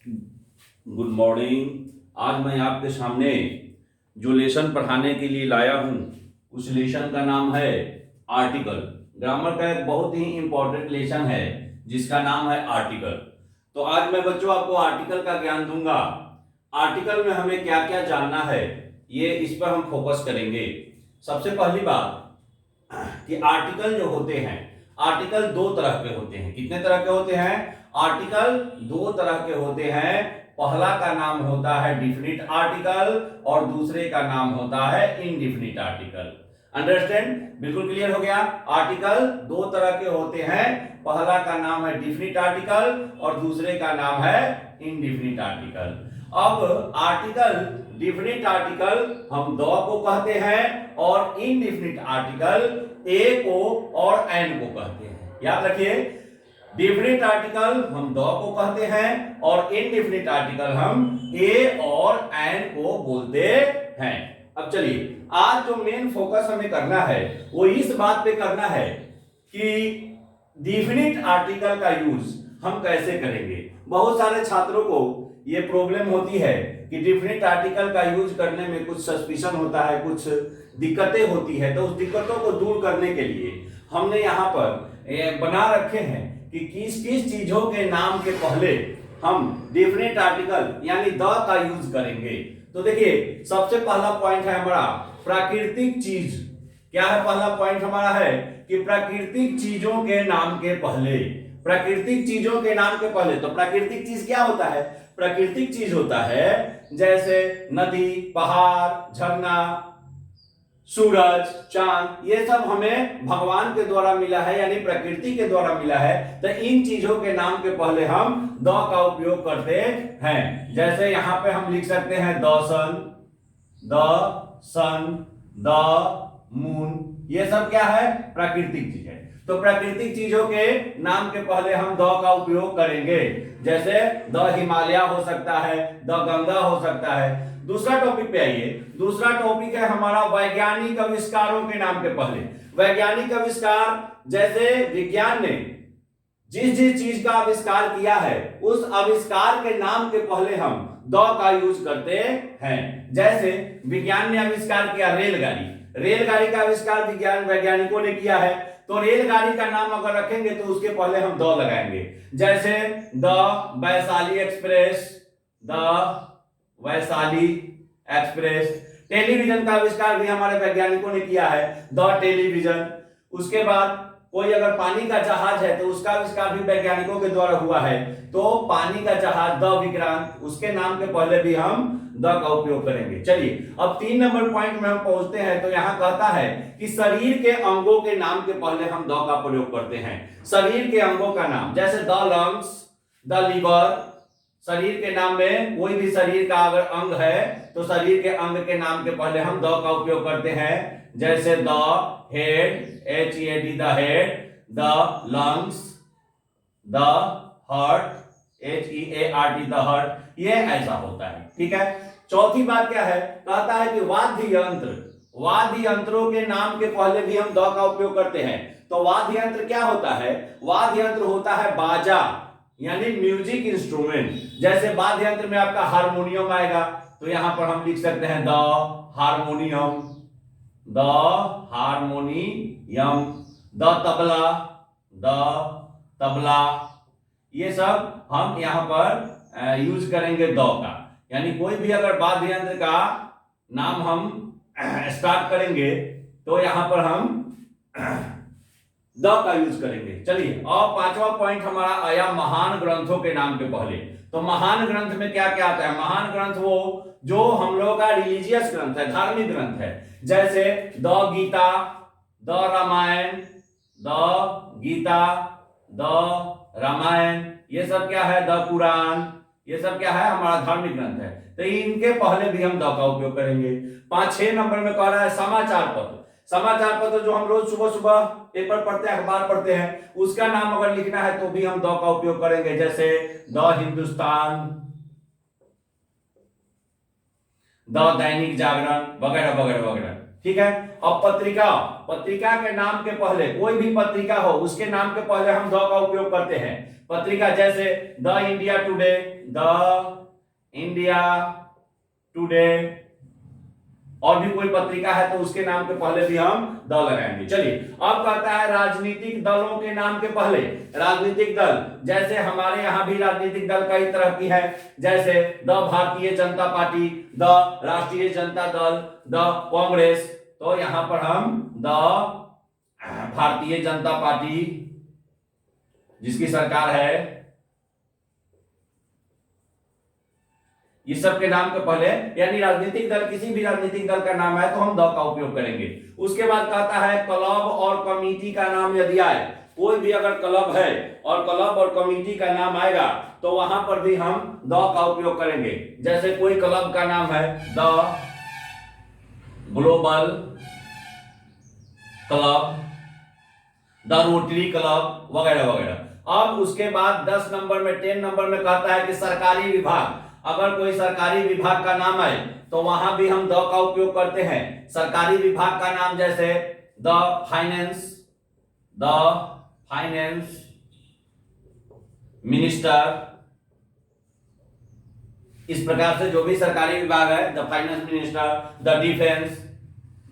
Good morning. आज मैं आपके सामने जो लेसन पढ़ाने के लिए लाया हूँ उस लेसन का नाम है आर्टिकल। ग्रामर का एक बहुत ही इंपॉर्टेंट लेसन है जिसका नाम है आर्टिकल। तो आज मैं बच्चों आपको आर्टिकल का ज्ञान दूंगा। आर्टिकल में हमें क्या क्या जानना है ये इस पर हम फोकस करेंगे। सबसे पहली बात कि आर्टिकल जो होते हैं, आर्टिकल दो तरह के होते हैं। कितने तरह के होते हैं? आर्टिकल दो तरह के होते हैं। पहला का नाम होता है डिफिनिट आर्टिकल और दूसरे का नाम होता है इनडिफिनिट आर्टिकल। अंडरस्टैंड? बिल्कुल क्लियर हो गया। आर्टिकल दो तरह के होते हैं। पहला का नाम है डिफिनिट आर्टिकल और दूसरे का नाम है इनडिफिनिट आर्टिकल। अब आर्टिकल डिफिनिट आर्टिकल हम द को कहते हैं और इनडिफिनिट आर्टिकल ए को और एन को कहते हैं। याद रखिए, डिफिनिट आर्टिकल हम द को कहते हैं और इनडिफिनिट आर्टिकल हम ए और एन को बोलते हैं। अब चलिए, आज जो मेन फोकस हमें करना है वो इस बात पे करना है कि डिफिनिट आर्टिकल का यूज हम कैसे करेंगे। बहुत सारे छात्रों को ये प्रॉब्लम होती है कि डिफिनिट आर्टिकल का यूज करने में कुछ सस्पिशन होता है, कुछ दिक्कतें होती है। तो उस दिक्कतों को दूर करने के लिए हमने यहाँ पर बना रखे हैं कि किस किस चीजों के नाम के पहले हम डिफिनिट आर्टिकल यानी द का यूज करेंगे। तो देखिए, सबसे पहला पॉइंट है हमारा प्राकृतिक चीज। क्या है पहला पॉइंट हमारा? है कि प्राकृतिक चीजों के नाम के पहले, प्राकृतिक चीजों के नाम के पहले। तो प्राकृतिक चीज क्या होता है? प्राकृतिक चीज होता है जैसे नदी, पहाड़, झरना, सूरज, चांद, ये सब हमें भगवान के द्वारा मिला है यानी प्रकृति के द्वारा मिला है। तो इन चीजों के नाम के पहले हम द का उपयोग करते हैं। जैसे यहां पे हम लिख सकते हैं द सन, द मून। ये सब क्या है? प्राकृतिक चीज है। तो प्राकृतिक चीजों के नाम के पहले हम द का उपयोग करेंगे। जैसे द हिमालय हो सकता है, द गंगा हो सकता है। दूसरा टॉपिक पे आइए। दूसरा टॉपिक है हमारा वैज्ञानिक आविष्कारों के नाम के पहले। वैज्ञानिक आविष्कार, जैसे विज्ञान ने जिस जिस चीज का आविष्कार किया है उस आविष्कार के नाम के पहले हम द का यूज करते हैं। जैसे विज्ञान ने आविष्कार किया रेलगाड़ी। रेलगाड़ी का आविष्कार विज्ञान वैज्ञानिकों ने किया है। तो रेलगाड़ी का नाम अगर रखेंगे तो उसके पहले हम द लगाएंगे। जैसे the Vaishali express, the Vaishali express. Television का आविष्कार भी हमारे वैज्ञानिकों ने किया है, द टेलीविजन। उसके बाद कोई अगर पानी का जहाज है तो उसका आविष्कार भी वैज्ञानिकों के द्वारा हुआ है। तो पानी का जहाज द विक्रांत, उसके नाम के पहले भी हम द का उपयोग करेंगे। चलिए, अब 3 नंबर पॉइंट में हम पहुंचते हैं। तो यहां कहता है कि शरीर के अंगों के नाम के पहले हम द का प्रयोग करते हैं। शरीर के अंगों का नाम, जैसे द लंग्स, द लीवर। शरीर के नाम में कोई भी शरीर का अगर अंग है तो शरीर के अंग के नाम के पहले हम द का उपयोग करते हैं। जैसे the head, HEAD, the head, the lungs, the heart, HEART, the heart. ये ऐसा होता है। ठीक है। चौथी बात क्या है? कहता है कि वाद्य यंत्र, वाद्य यंत्रों के नाम के पहले भी हम द का उपयोग करते हैं। तो वाद्य यंत्र क्या होता है? वाद्य यंत्र होता है बाजा यानी म्यूजिक इंस्ट्रूमेंट। जैसे वाद्य यंत्र में आपका हारमोनियम आएगा तो यहां पर हम लिख सकते हैं the harmonium, the harmonium, the tabla, the tabla. ये सब हम यहां पर यूज करेंगे द का। यानी कोई भी अगर वाद्य यंत्र का नाम हम स्टार्ट करेंगे तो यहां पर हम द का यूज करेंगे। चलिए, और 5वां पॉइंट हमारा आया महान ग्रंथों के नाम के पहले। तो महान ग्रंथ में क्या क्या आता है? महान ग्रंथ वो जो हम लोगों का रिलीजियस ग्रंथ है, धार्मिक ग्रंथ है। जैसे the Gita, the Ramayan, the Gita, the Ramayan. ये सब क्या है? The Quran. ये सब क्या है? हमारा धार्मिक ग्रंथ है। तो इनके पहले भी हम द का उपयोग करेंगे। 5-6 नंबर में कह रहा है समाचार पत्र। समाचार पत्र जो हम रोज सुबह सुबह पेपर पढ़ते हैं, अखबार पढ़ते हैं, उसका नाम अगर लिखना है तो भी हम द का उपयोग करेंगे। जैसे द हिंदुस्तान, द दैनिक जागरण, वगैरह वगैरह वगैरह। ठीक है। अब पत्रिका, पत्रिका के नाम के पहले कोई भी पत्रिका हो उसके नाम के पहले हम द का उपयोग करते हैं। पत्रिका जैसे the India today, the India today, और भी कोई पत्रिका है तो उसके नाम के पहले भी हम द लगाएंगे। चलिए अब कहता है राजनीतिक दलों के नाम के पहले। राजनीतिक दल जैसे हमारे यहाँ भी राजनीतिक दल कई तरह की है, जैसे the Bharatiya Janata party, the राष्ट्रीय जनता दल, द कांग्रेस। तो यहां पर हम द भारतीय जनता पार्टी जिसकी सरकार है, ये सब के नाम के पहले, यानी राजनीतिक दल, किसी भी राजनीतिक दल का नाम है तो हम द का उपयोग करेंगे। उसके बाद कहता है क्लब और कमेटी का नाम यदि आए, कोई भी अगर क्लब है और क्लब और कमेटी का नाम आएगा तो वहां पर भी हम द का उपयोग करेंगे। जैसे कोई क्लब का नाम है the global club, the rotary club वगैरह वगैरह। अब उसके बाद 10 नंबर में 10 नंबर में कहता है कि सरकारी विभाग, अगर कोई सरकारी विभाग का नाम आए तो वहां भी हम द का उपयोग करते हैं। सरकारी विभाग का नाम जैसे द फाइनेंस मिनिस्टर, इस प्रकार से जो भी सरकारी विभाग है, the finance minister, the defence,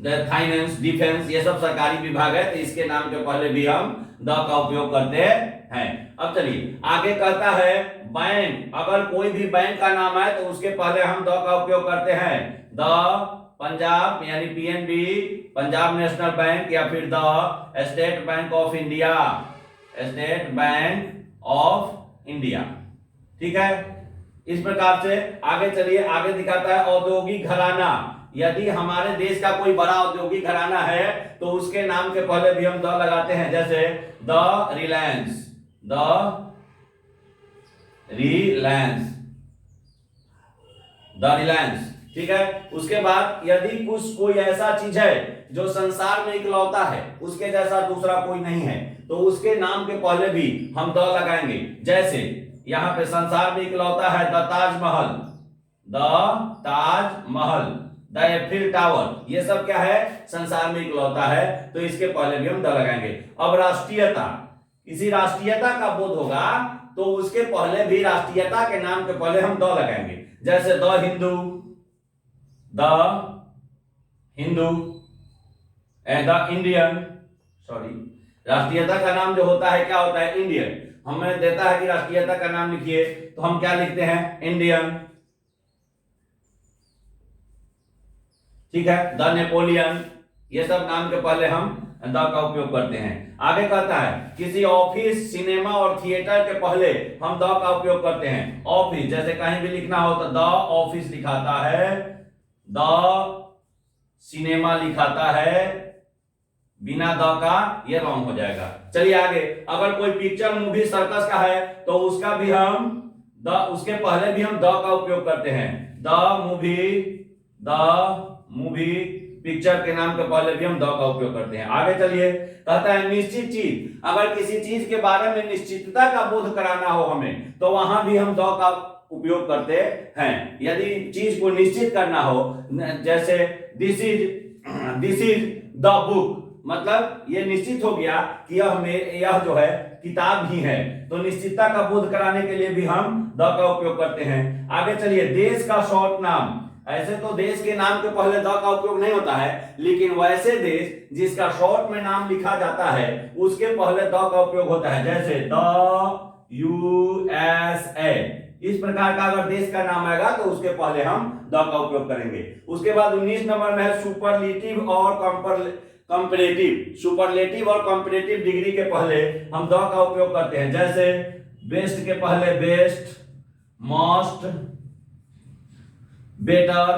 the finance defence, ये सब सरकारी विभाग है तो इसके नाम के पहले भी हम द का उपयोग करते हैं। अब चलिए आगे कहता है बैंक, अगर कोई भी बैंक का नाम है तो उसके पहले हम द का उपयोग करते हैं। द पंजाब यानी पीएनबी, पंजाब नेशनल बैंक, या फिर the state bank of India, state bank of India. ठीक है, इस प्रकार से आगे चलिए। आगे दिखाता है औद्योगिक घराना, यदि हमारे देश का कोई बड़ा औद्योगिक घराना है तो उसके नाम के पहले भी हम द लगाते हैं। जैसे द रिलायंस, ठीक है। उसके बाद यदि कोई ऐसा चीज है जो संसार में इकलौता है, उसके जैसा दूसरा कोई नहीं है, तो उसके नाम के पहले भी हम द लगाएंगे। जैसे यहां पे संसार में इकलौता है the Taj Mahal, the Eiffel tower, ये सब क्या है, संसार में इकलौता है, तो इसके पहले भी हम द लगाएंगे। अब राष्ट्रीयता, किसी राष्ट्रीयता का बोध होगा तो उसके पहले भी राष्ट्रीयता के नाम के पहले हम द लगाएंगे। जैसे the Hindu and the Indian, राष्ट्रीयता का नाम जो होता है क्या होता है, इंडियन। हमें देता है कि राष्ट्रीयता का नाम लिखिए तो हम क्या लिखते हैं, इंडियन। ठीक है, द नेपोलियन, ये सब नाम के पहले हम द का उपयोग करते हैं। आगे कहता है किसी ऑफिस, सिनेमा और थिएटर के पहले हम द का उपयोग करते हैं। ऑफिस जैसे कहीं भी लिखना हो तो द ऑफिस लिखाता है, द सिनेमा लिखाता है, बिना द का ये रॉन्ग हो जाएगा। चलिए आगे, अगर कोई पिक्चर, मूवी, सर्कस का है तो उसका भी हम उसके पहले भी हम द का उपयोग करते हैं। द मूवी पिक्चर के नाम के पहले भी हम द का उपयोग करते हैं। आगे चलिए, कहता है निश्चित चीज, अगर किसी चीज के बारे में निश्चितता का बोध कराना हो हमें तो वहां भी हम द का उपयोग करते हैं। यदि चीज को निश्चित करना हो, जैसे दिस इज द बुक, मतलब ये निश्चित हो गया कि यह जो है किताब ही है, तो निश्चितता का बोध कराने के लिए भी हम द का उपयोग करते हैं। आगे चलिए, देश का शॉर्ट नाम, ऐसे तो देश के नाम के पहले द का उपयोग नहीं होता है, लेकिन वैसे देश जिसका शॉर्ट में नाम लिखा जाता है उसके पहले द का उपयोग होता है। जैसे द USA, इस प्रकार का अगर देश का नाम आएगा तो उसके पहले हम द का उपयोग करेंगे। उसके बाद 19 नंबर में है सुपरलेटिव और कंपैरेटिव। सुपरलेटिव और कंपैरेटिव डिग्री के पहले हम द का उपयोग करते हैं। जैसे बेस्ट के पहले बेस्ट, मस्ट, बेटर,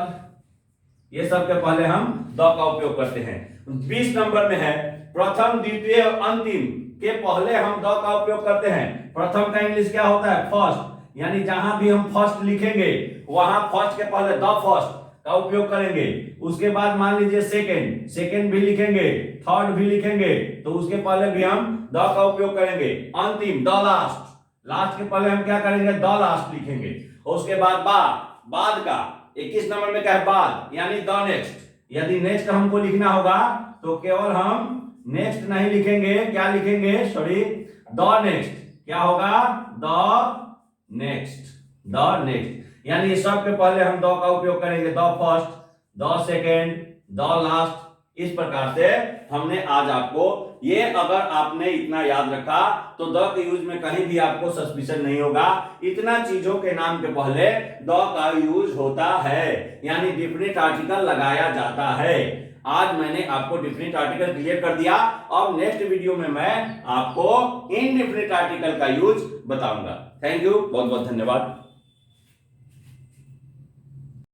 ये सब के पहले हम द का उपयोग करते हैं। 20 नंबर में है प्रथम, द्वितीय, अंतिम के पहले हम द का उपयोग करते हैं। प्रथम का इंग्लिश क्या होता है, फर्स्ट, यानी जहां भी हम फर्स्ट लिखेंगे वहां फर्स्ट के पहले द फर्स्ट का उपयोग करेंगे। उसके बाद मान लीजिए सेकेंड भी लिखेंगे, थर्ड भी लिखेंगे तो उसके पहले भी हम द का उपयोग करेंगे। अंतिम, द लास्ट के पहले हम क्या करेंगे, द लास्ट लिखेंगे। और उसके बाद बाद का 21 नंबर में क्या है, बाद, यानी द नेक्स्ट, यदि नेक्स्ट हमको लिखना होगा तो केवल हम नेक्स्ट नहीं लिखेंगे, क्या लिखेंगे, सॉरी, द नेक्स्ट। क्या होगा, द नेक्स्ट, द नेक्स्ट, यानी सब के पहले हम द का उपयोग करेंगे, the first, the second, the last. इस प्रकार से हमने आज आपको ये, अगर आपने इतना याद रखा तो द के यूज में कहीं भी आपको सस्पिशन नहीं होगा। इतना चीजों के नाम के पहले द का यूज होता है, यानी डिफिनिट आर्टिकल लगाया जाता है। आज मैंने आपको डिफिनिट आर्टिकल क्लियर कर दिया। अब नेक्स्ट वीडियो में मैं आपको इनडिफिनिट आर्टिकल का यूज बताऊंगा। थैंक यू, बहुत बहुत धन्यवाद।